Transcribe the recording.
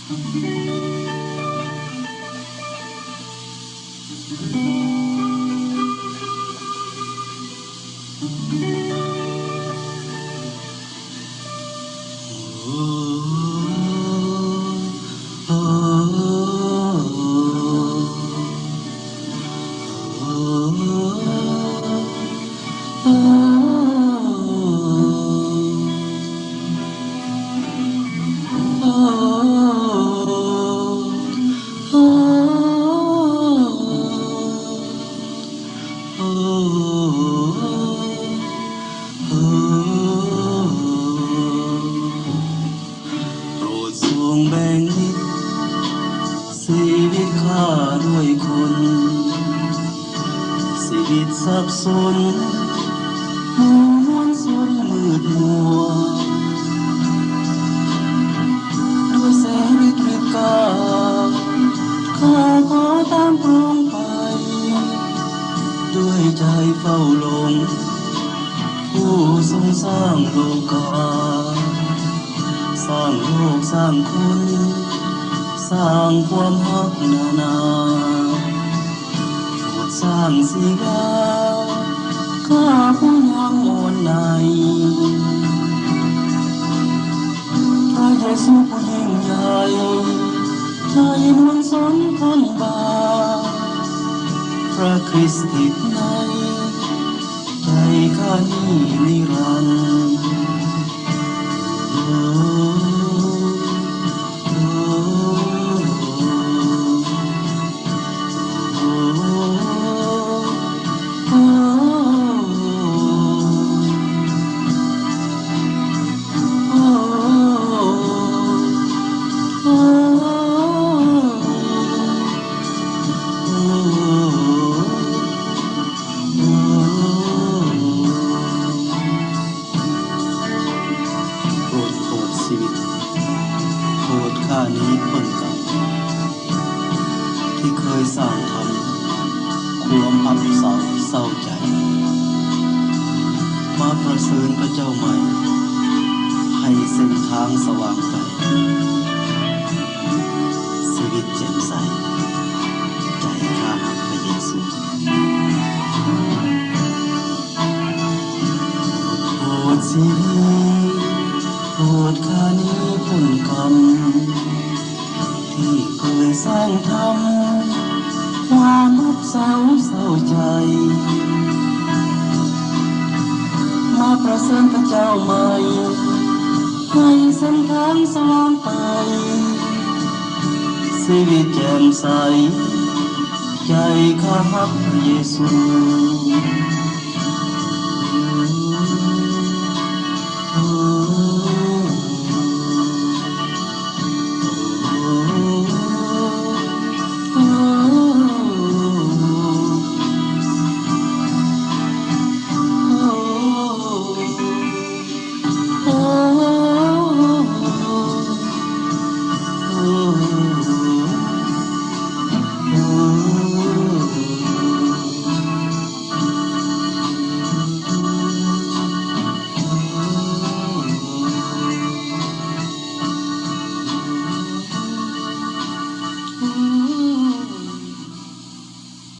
โปรดทรงแบ่งนิดชีวิตข้าด้วยคนชีวิตสับสนมัวมวนสนมืดมัวด้วยแสงฤทธิ์กาข้าขอตามพระองค์ไปด้วยใจเฝ้าลงผู้ทรงสร้างโลกาสร้างโลกสร้างคนสร้างความรักนานาโปรดสร้างสิ่งใดข้าผู้ยังอ่อนในพระเยซูผู้ยิ่งใหญ่ใจมวลชนคนบาปพระคริสต์ติดในใจข้านี้นิรันดร์ชีวิตโทษข้านี้พ้นกับที่เคยสร้างทำความอับเศร้าใจมาประเสริญพระเจ้าใหม่ให้เส้นทางสว่างไปชีวิตแจ่มใสใจข้าหักพระเยซูโปรดชีวิตโปรดข้านี้พ้นกรรมที่เคยสร้างทำความอับเศร้าใจมาประเสริญพระเจ้าใหม่ให้เส้นทางสว่างไปชีวิตแจ่มใสใจข้ารักพระเยซู